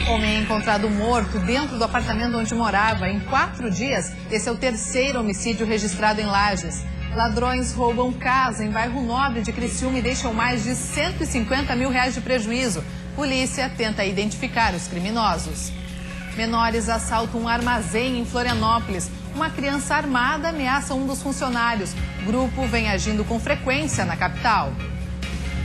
Homem é encontrado morto dentro do apartamento onde morava. Em 4 dias, esse é o terceiro homicídio registrado em Lages. Ladrões roubam casa em bairro Nobre de Criciúma e deixam mais de R$150 mil de prejuízo. Polícia tenta identificar os criminosos. Menores assaltam um armazém em Florianópolis. Uma criança armada ameaça um dos funcionários. O grupo vem agindo com frequência na capital.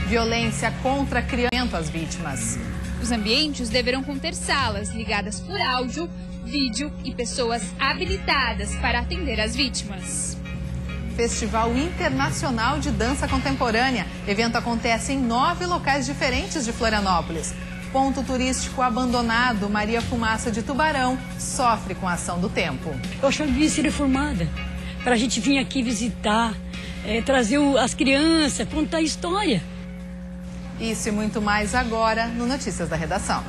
Violência contra criança às vítimas. Os ambientes deverão conter salas ligadas por áudio, vídeo e pessoas habilitadas para atender as vítimas. Festival Internacional de Dança Contemporânea. Evento acontece em 9 locais diferentes de Florianópolis. Ponto turístico abandonado, Maria Fumaça de Tubarão, sofre com a ação do tempo. Eu acho que ela devia ser reformada, para a gente vir aqui visitar, trazer as crianças, contar a história. Isso e muito mais agora no Notícias da Redação.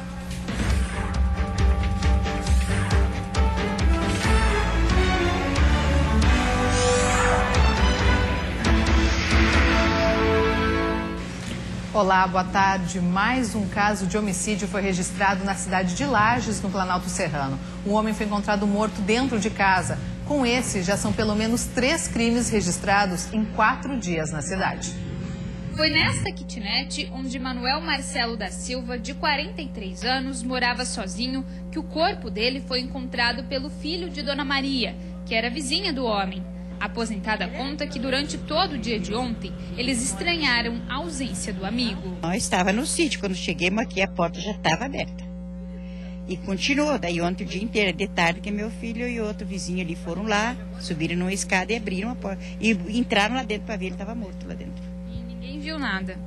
Olá, boa tarde. Mais um caso de homicídio foi registrado na cidade de Lages, no Planalto Serrano. Um homem foi encontrado morto dentro de casa. Com esse, já são pelo menos 3 crimes registrados em 4 dias na cidade. Foi nesta kitnet onde Manuel Marcelo da Silva, de 43 anos, morava sozinho, que o corpo dele foi encontrado pelo filho de Dona Maria, que era vizinha do homem. A aposentada conta que durante todo o dia de ontem, eles estranharam a ausência do amigo. Eu estava no sítio, quando cheguemos aqui a porta já estava aberta. E continuou, daí ontem o dia inteiro, de tarde que meu filho e outro vizinho ali foram lá, subiram numa escada e abriram a porta. E entraram lá dentro para ver, ele estava morto lá dentro. Ninguém viu nada.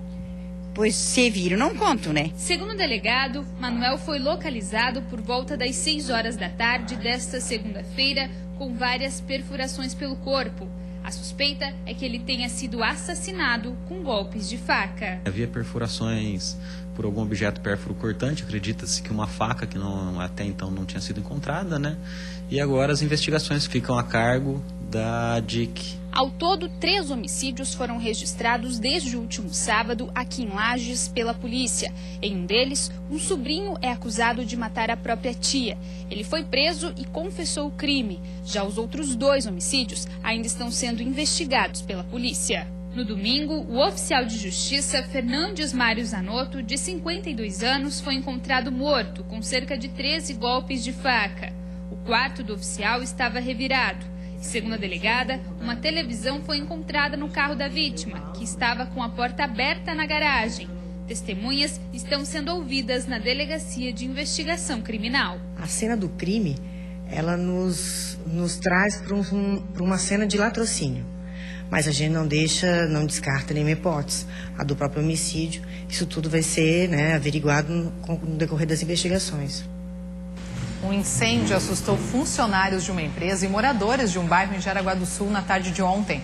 Pois se viram, não conto, né? Segundo o delegado, Manuel foi localizado por volta das 6 horas da tarde desta segunda-feira, com várias perfurações pelo corpo. A suspeita é que ele tenha sido assassinado com golpes de faca. Havia perfurações por algum objeto pérfuro cortante, acredita-se que uma faca que até então não tinha sido encontrada, né? E agora as investigações ficam a cargo da DIC. Ao todo, 3 homicídios foram registrados desde o último sábado aqui em Lages pela polícia. Em um deles, um sobrinho é acusado de matar a própria tia. Ele foi preso e confessou o crime. Já os outros 2 homicídios ainda estão sendo investigados pela polícia. No domingo, o oficial de justiça Fernandes Mário Zanotto, de 52 anos, foi encontrado morto com cerca de 13 golpes de faca. O quarto do oficial estava revirado. Segundo a delegada, uma televisão foi encontrada no carro da vítima, que estava com a porta aberta na garagem. Testemunhas estão sendo ouvidas na Delegacia de Investigação Criminal. A cena do crime, ela nos traz para uma cena de latrocínio. Mas a gente não descarta nenhuma hipótese. A do próprio homicídio, isso tudo vai ser averiguado no decorrer das investigações. Um incêndio assustou funcionários de uma empresa e moradores de um bairro em Jaraguá do Sul na tarde de ontem.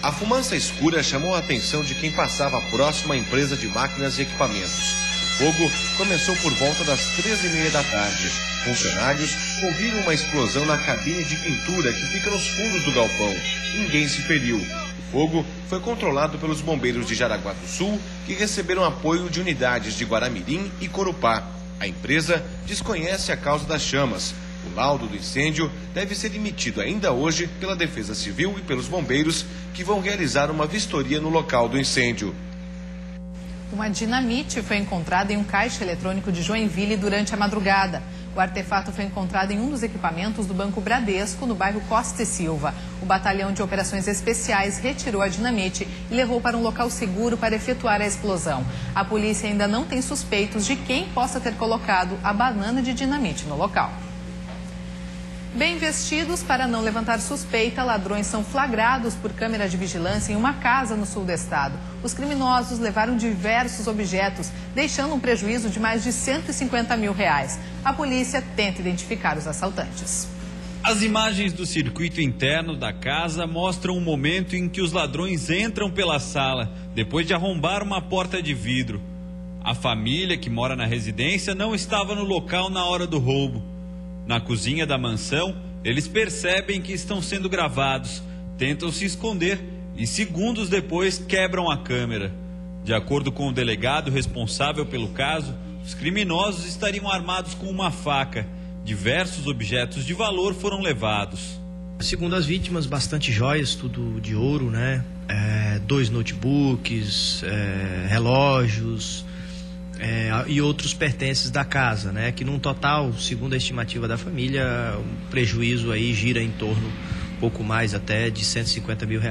A fumaça escura chamou a atenção de quem passava próximo à empresa de máquinas e equipamentos. O fogo começou por volta das 13h30 da tarde. Funcionários ouviram uma explosão na cabine de pintura que fica nos fundos do galpão. Ninguém se feriu. O fogo foi controlado pelos bombeiros de Jaraguá do Sul, que receberam apoio de unidades de Guaramirim e Corupá. A empresa desconhece a causa das chamas. O laudo do incêndio deve ser emitido ainda hoje pela Defesa Civil e pelos bombeiros, que vão realizar uma vistoria no local do incêndio. Uma dinamite foi encontrada em um caixa eletrônico de Joinville durante a madrugada. O artefato foi encontrado em um dos equipamentos do Banco Bradesco, no bairro Costa e Silva. O Batalhão de Operações Especiais retirou a dinamite e levou para um local seguro para efetuar a explosão. A polícia ainda não tem suspeitos de quem possa ter colocado a banana de dinamite no local. Bem vestidos para não levantar suspeita, ladrões são flagrados por câmera de vigilância em uma casa no sul do estado. Os criminosos levaram diversos objetos, deixando um prejuízo de mais de R$150 mil. A polícia tenta identificar os assaltantes. As imagens do circuito interno da casa mostram o momento em que os ladrões entram pela sala, depois de arrombar uma porta de vidro. A família que mora na residência não estava no local na hora do roubo. Na cozinha da mansão, eles percebem que estão sendo gravados, tentam se esconder e segundos depois quebram a câmera. De acordo com o delegado responsável pelo caso, Os criminosos estariam armados com uma faca. Diversos objetos de valor foram levados. Segundo as vítimas, bastante joias, tudo de ouro, né? 2 notebooks, relógios e outros pertences da casa, né? Que num total, segundo a estimativa da família, o prejuízo aí gira em torno pouco mais até de R$150 mil.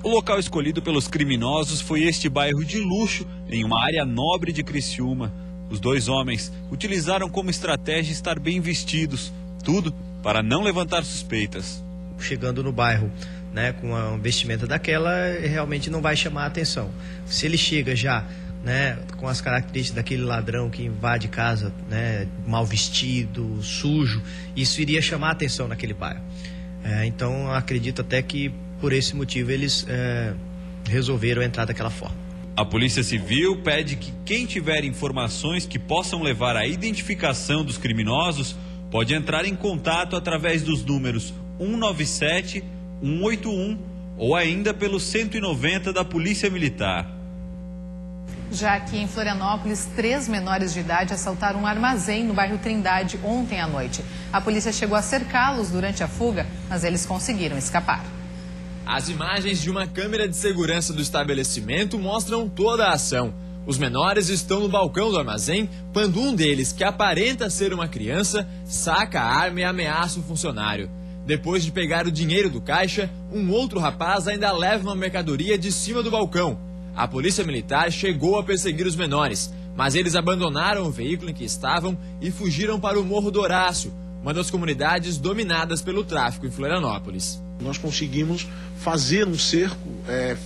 O local escolhido pelos criminosos foi este bairro de luxo, em uma área nobre de Criciúma. Os 2 homens utilizaram como estratégia estar bem vestidos, tudo para não levantar suspeitas. Chegando no bairro, né, com uma vestimenta daquela, realmente não vai chamar a atenção. Se ele chega já, né, com as características daquele ladrão que invade casa, né, mal vestido, sujo, isso iria chamar a atenção naquele bairro. Então, acredito até que por esse motivo eles resolveram entrar daquela forma. A Polícia Civil pede que quem tiver informações que possam levar à identificação dos criminosos pode entrar em contato através dos números 197, 181 ou ainda pelo 190 da Polícia Militar. Já aqui em Florianópolis, 3 menores de idade assaltaram um armazém no bairro Trindade ontem à noite. A polícia chegou a cercá-los durante a fuga, mas eles conseguiram escapar. As imagens de uma câmera de segurança do estabelecimento mostram toda a ação. Os menores estão no balcão do armazém quando um deles, que aparenta ser uma criança, saca a arma e ameaça o funcionário. Depois de pegar o dinheiro do caixa, um outro rapaz ainda leva uma mercadoria de cima do balcão. A polícia militar chegou a perseguir os menores, mas eles abandonaram o veículo em que estavam e fugiram para o Morro do Horácio, uma das comunidades dominadas pelo tráfico em Florianópolis. Nós conseguimos fazer um cerco,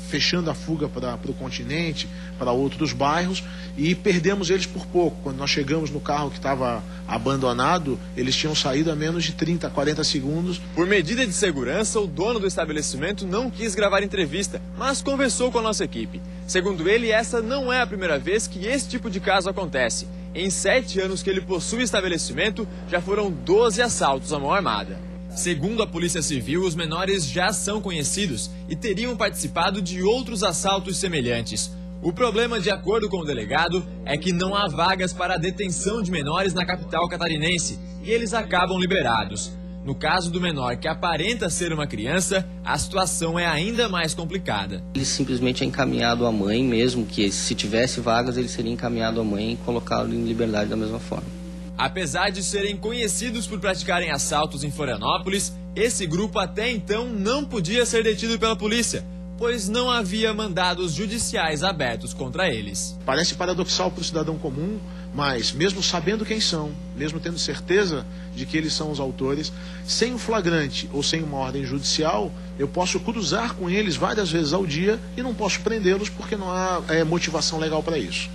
fechando a fuga para o continente, para outros bairros, e perdemos eles por pouco. Quando nós chegamos no carro que estava abandonado, eles tinham saído a menos de 30, 40 segundos. Por medida de segurança, o dono do estabelecimento não quis gravar entrevista, mas conversou com a nossa equipe. Segundo ele, essa não é a primeira vez que esse tipo de caso acontece. Em 7 anos que ele possui o estabelecimento, já foram 12 assaltos à mão armada. Segundo a Polícia Civil, os menores já são conhecidos e teriam participado de outros assaltos semelhantes. O problema, de acordo com o delegado, é que não há vagas para a detenção de menores na capital catarinense e eles acabam liberados. No caso do menor que aparenta ser uma criança, a situação é ainda mais complicada. Ele simplesmente é encaminhado à mãe, mesmo que se tivesse vagas ele seria encaminhado à mãe e colocá-lo em liberdade da mesma forma. Apesar de serem conhecidos por praticarem assaltos em Florianópolis, esse grupo até então não podia ser detido pela polícia, pois não havia mandados judiciais abertos contra eles. Parece paradoxal para o cidadão comum, mas mesmo sabendo quem são, mesmo tendo certeza de que eles são os autores, sem um flagrante ou sem uma ordem judicial, eu posso cruzar com eles várias vezes ao dia e não posso prendê-los porque não há motivação legal para isso.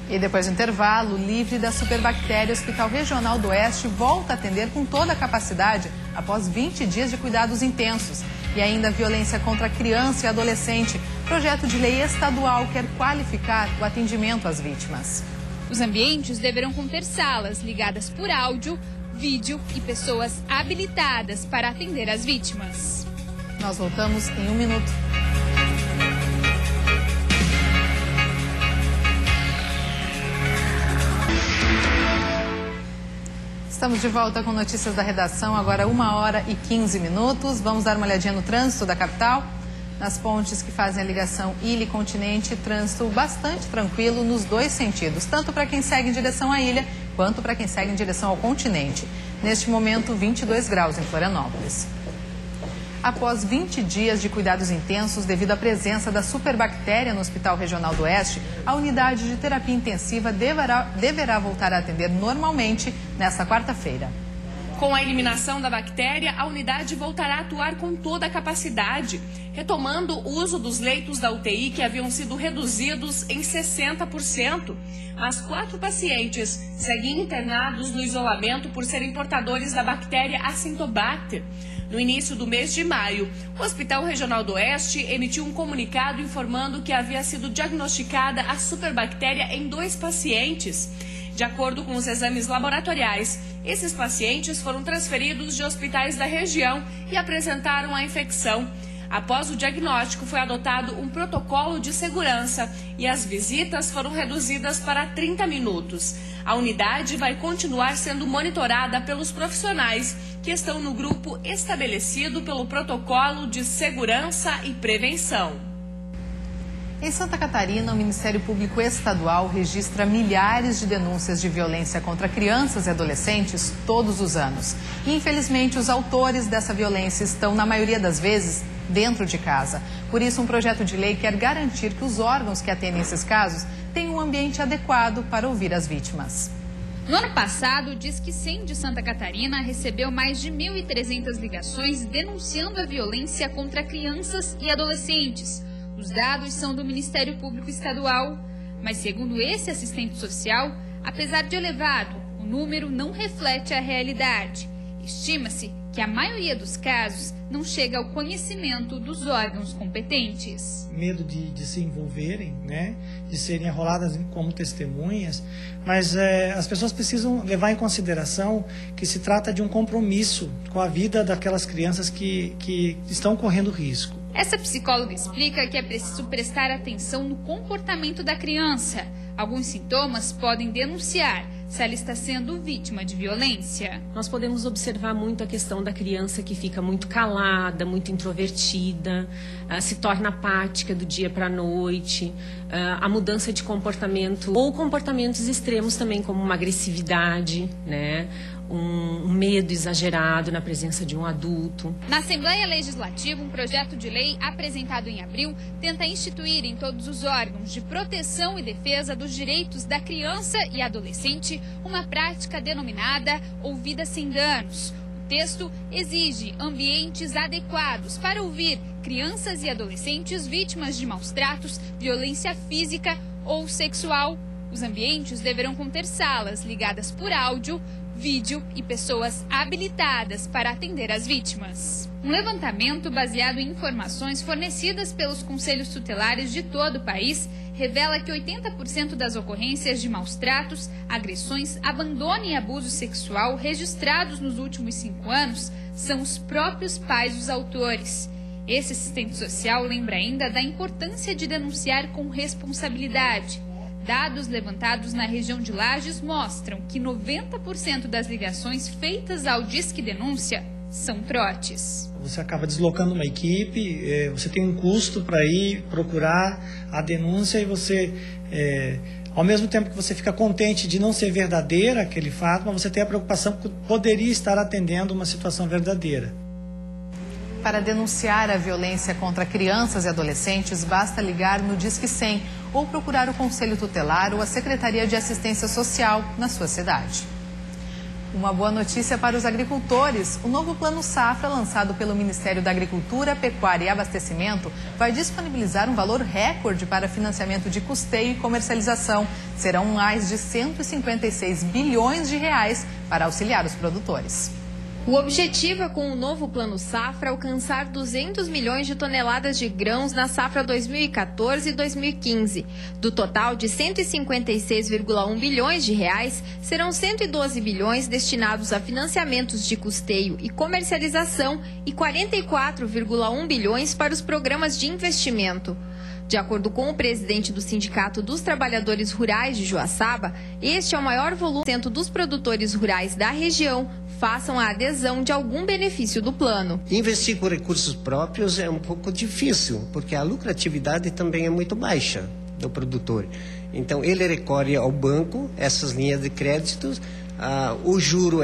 E depois do intervalo, livre da superbactéria, o Hospital Regional do Oeste volta a atender com toda a capacidade após 20 dias de cuidados intensos. E ainda violência contra a criança e adolescente. Projeto de lei estadual quer qualificar o atendimento às vítimas. Os ambientes deverão conter salas ligadas por áudio, vídeo e pessoas habilitadas para atender as vítimas. Nós voltamos em 1 minuto. Estamos de volta com notícias da redação, agora 1h15. Vamos dar uma olhadinha no trânsito da capital. Nas pontes que fazem a ligação ilha-continente, trânsito bastante tranquilo nos 2 sentidos, tanto para quem segue em direção à ilha, quanto para quem segue em direção ao continente. Neste momento, 22 graus em Florianópolis. Após 20 dias de cuidados intensos devido à presença da superbactéria no Hospital Regional do Oeste, a unidade de terapia intensiva deverá voltar a atender normalmente nesta quarta-feira. Com a eliminação da bactéria, a unidade voltará a atuar com toda a capacidade, retomando o uso dos leitos da UTI que haviam sido reduzidos em 60%. Mas 4 pacientes seguem internados no isolamento por serem portadores da bactéria Acinetobacter. No início do mês de maio, o Hospital Regional do Oeste emitiu um comunicado informando que havia sido diagnosticada a superbactéria em 2 pacientes. De acordo com os exames laboratoriais, esses pacientes foram transferidos de hospitais da região e apresentaram a infecção. Após o diagnóstico, foi adotado um protocolo de segurança e as visitas foram reduzidas para 30 minutos. A unidade vai continuar sendo monitorada pelos profissionais que estão no grupo estabelecido pelo protocolo de segurança e prevenção. Em Santa Catarina, o Ministério Público Estadual registra milhares de denúncias de violência contra crianças e adolescentes todos os anos. E, infelizmente, os autores dessa violência estão, na maioria das vezes, dentro de casa. Por isso, um projeto de lei quer garantir que os órgãos que atendem esses casos tenham um ambiente adequado para ouvir as vítimas. No ano passado, o Disque 100 de Santa Catarina recebeu mais de 1.300 ligações denunciando a violência contra crianças e adolescentes. Os dados são do Ministério Público Estadual, mas segundo esse assistente social, apesar de elevado, o número não reflete a realidade. Estima-se que a maioria dos casos não chega ao conhecimento dos órgãos competentes. Medo de se envolverem, né? De serem arroladas como testemunhas, mas as pessoas precisam levar em consideração que se trata de um compromisso com a vida daquelas crianças que estão correndo risco. Essa psicóloga explica que é preciso prestar atenção no comportamento da criança. Alguns sintomas podem denunciar se ela está sendo vítima de violência. Nós podemos observar muito a questão da criança que fica muito calada, muito introvertida, se torna apática do dia para a noite, a mudança de comportamento ou comportamentos extremos também, como uma agressividade, né? Um medo exagerado na presença de um adulto. Na Assembleia Legislativa, um projeto de lei apresentado em abril tenta instituir em todos os órgãos de proteção e defesa dos direitos da criança e adolescente uma prática denominada ouvida sem danos. O texto exige ambientes adequados para ouvir crianças e adolescentes vítimas de maus tratos, violência física ou sexual. Os ambientes deverão conter salas ligadas por áudio, vídeo e pessoas habilitadas para atender as vítimas. Um levantamento baseado em informações fornecidas pelos conselhos tutelares de todo o país revela que 80% das ocorrências de maus tratos, agressões, abandono e abuso sexual registrados nos últimos 5 anos são os próprios pais dos autores. Esse assistente social lembra ainda da importância de denunciar com responsabilidade. Dados levantados na região de Lages mostram que 90% das ligações feitas ao Disque Denúncia são trotes. Você acaba deslocando uma equipe, você tem um custo para ir procurar a denúncia e você, ao mesmo tempo que você fica contente de não ser verdadeira aquele fato, mas você tem a preocupação que poderia estar atendendo uma situação verdadeira. Para denunciar a violência contra crianças e adolescentes, basta ligar no Disque 100 ou procurar o Conselho Tutelar ou a Secretaria de Assistência Social na sua cidade. Uma boa notícia para os agricultores. O novo Plano Safra, lançado pelo Ministério da Agricultura, Pecuária e Abastecimento, vai disponibilizar um valor recorde para financiamento de custeio e comercialização. Serão mais de 156 bilhões de reais para auxiliar os produtores. O objetivo é, com o novo Plano Safra, alcançar 200 milhões de toneladas de grãos na safra 2014 e 2015. Do total de 156,1 bilhões de reais, serão 112 bilhões destinados a financiamentos de custeio e comercialização e 44,1 bilhões para os programas de investimento. De acordo com o presidente do Sindicato dos Trabalhadores Rurais de Joaçaba, este é o maior volume dos produtores rurais da região façam a adesão de algum benefício do plano. Investir com recursos próprios é um pouco difícil, porque a lucratividade também é muito baixa do produtor. Então, ele recorre ao banco, essas linhas de créditos, o juro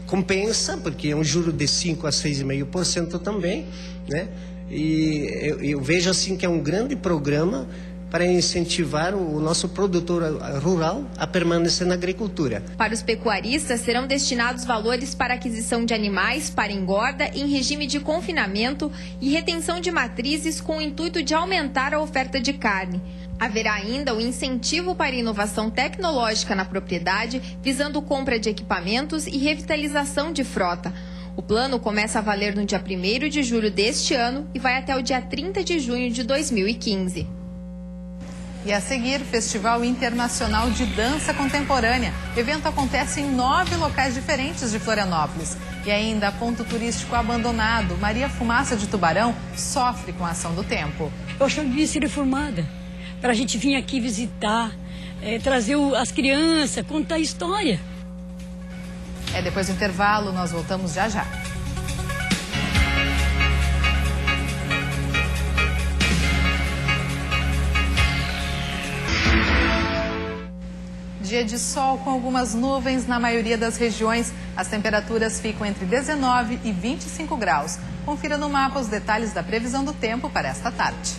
compensa, porque é um juro de 5% a 6,5% também, né? E eu vejo assim que é um grande programa para incentivar o nosso produtor rural a permanecer na agricultura. Para os pecuaristas, serão destinados valores para aquisição de animais para engorda em regime de confinamento e retenção de matrizes com o intuito de aumentar a oferta de carne. Haverá ainda o incentivo para inovação tecnológica na propriedade, visando compra de equipamentos e revitalização de frota. O plano começa a valer no dia 1º de julho deste ano e vai até o dia 30 de junho de 2015. E a seguir, Festival Internacional de Dança Contemporânea. O evento acontece em 9 locais diferentes de Florianópolis. E ainda, ponto turístico abandonado, Maria Fumaça de Tubarão sofre com a ação do tempo. Eu acho que devia ser reformada, para a gente vir aqui visitar, trazer as crianças, contar a história. Depois do intervalo, nós voltamos já já. Dia de sol com algumas nuvens na maioria das regiões. As temperaturas ficam entre 19 e 25 graus. Confira no mapa os detalhes da previsão do tempo para esta tarde.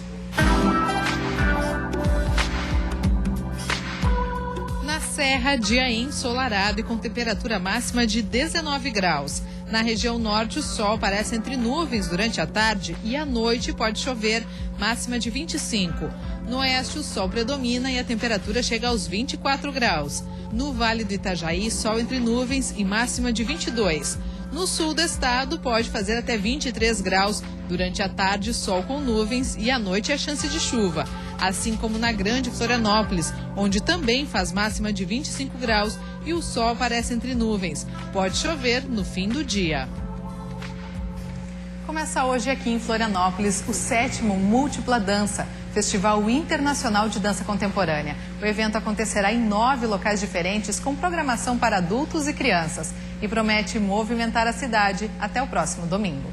Na Serra, dia ensolarado e com temperatura máxima de 19 graus. Na região norte, o sol aparece entre nuvens durante a tarde e à noite pode chover, máxima de 25. No oeste, o sol predomina e a temperatura chega aos 24 graus. No Vale do Itajaí, sol entre nuvens e máxima de 22. No sul do estado, pode fazer até 23 graus. Durante a tarde, sol com nuvens e à noite a chance de chuva. Assim como na Grande Florianópolis, onde também faz máxima de 25 graus e o sol aparece entre nuvens. Pode chover no fim do dia. Começa hoje aqui em Florianópolis o 7º Múltipla Dança, Festival Internacional de Dança Contemporânea. O evento acontecerá em 9 locais diferentes com programação para adultos e crianças e promete movimentar a cidade até o próximo domingo.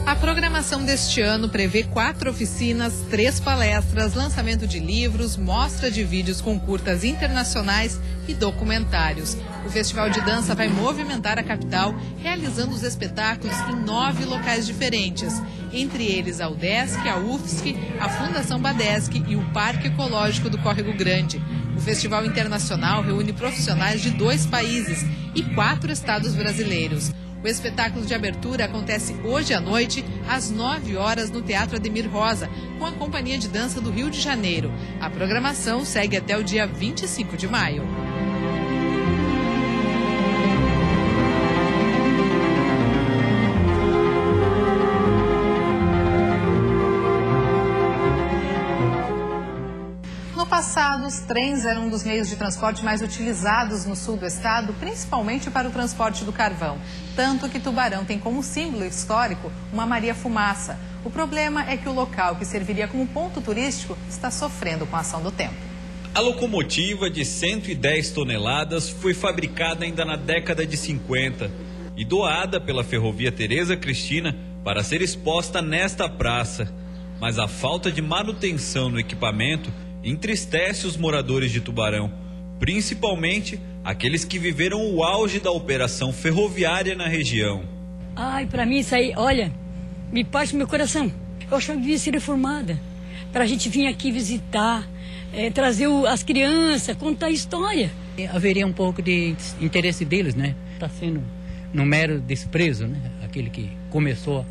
A programação deste ano prevê 4 oficinas, 3 palestras, lançamento de livros, mostra de vídeos com curtas internacionais e documentários. O Festival de Dança vai movimentar a capital, realizando os espetáculos em 9 locais diferentes, entre eles a UDESC, a UFSC, a Fundação Badesc e o Parque Ecológico do Córrego Grande. O Festival Internacional reúne profissionais de 2 países e 4 estados brasileiros. O espetáculo de abertura acontece hoje à noite, às 9 horas, no Teatro Ademir Rosa, com a Companhia de Dança do Rio de Janeiro. A programação segue até o dia 25 de maio. No passado, os trens eram um dos meios de transporte mais utilizados no sul do estado, principalmente para o transporte do carvão. Tanto que Tubarão tem como símbolo histórico uma Maria Fumaça. O problema é que o local que serviria como ponto turístico está sofrendo com a ação do tempo. A locomotiva de 110 toneladas foi fabricada ainda na década de 50 e doada pela Ferrovia Tereza Cristina para ser exposta nesta praça. Mas a falta de manutenção no equipamento entristece os moradores de Tubarão, principalmente aqueles que viveram o auge da operação ferroviária na região. Ai, para mim isso aí, olha, me parte meu coração. Eu acho que devia ser reformada, para a gente vir aqui visitar, trazer as crianças, contar a história. Haveria um pouco de interesse deles, né? Está sendo no mero desprezo, né? Aquele que começou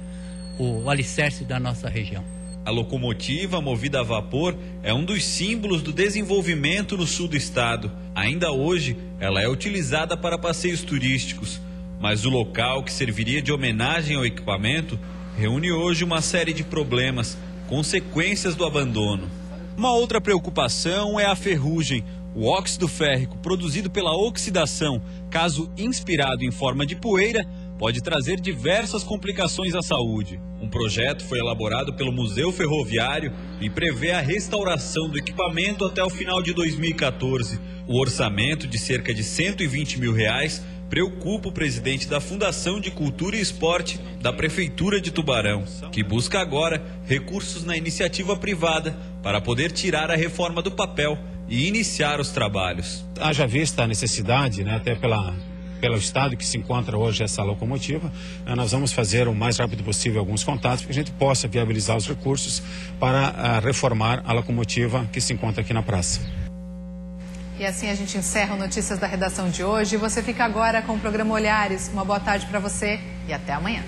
o alicerce da nossa região. A locomotiva movida a vapor é um dos símbolos do desenvolvimento no sul do estado. Ainda hoje, ela é utilizada para passeios turísticos, mas o local que serviria de homenagem ao equipamento reúne hoje uma série de problemas, consequências do abandono. Uma outra preocupação é a ferrugem. O óxido férrico produzido pela oxidação, caso inspirado em forma de poeira, pode trazer diversas complicações à saúde. Um projeto foi elaborado pelo Museu Ferroviário e prevê a restauração do equipamento até o final de 2014. O orçamento de cerca de R$120 mil preocupa o presidente da Fundação de Cultura e Esporte da Prefeitura de Tubarão, que busca agora recursos na iniciativa privada para poder tirar a reforma do papel e iniciar os trabalhos. Haja vista a necessidade, né, até pelo estado que se encontra hoje essa locomotiva, nós vamos fazer o mais rápido possível alguns contatos para que a gente possa viabilizar os recursos para reformar a locomotiva que se encontra aqui na praça. E assim a gente encerra o Notícias da Redação de hoje. Você fica agora com o programa Olhares. Uma boa tarde para você e até amanhã.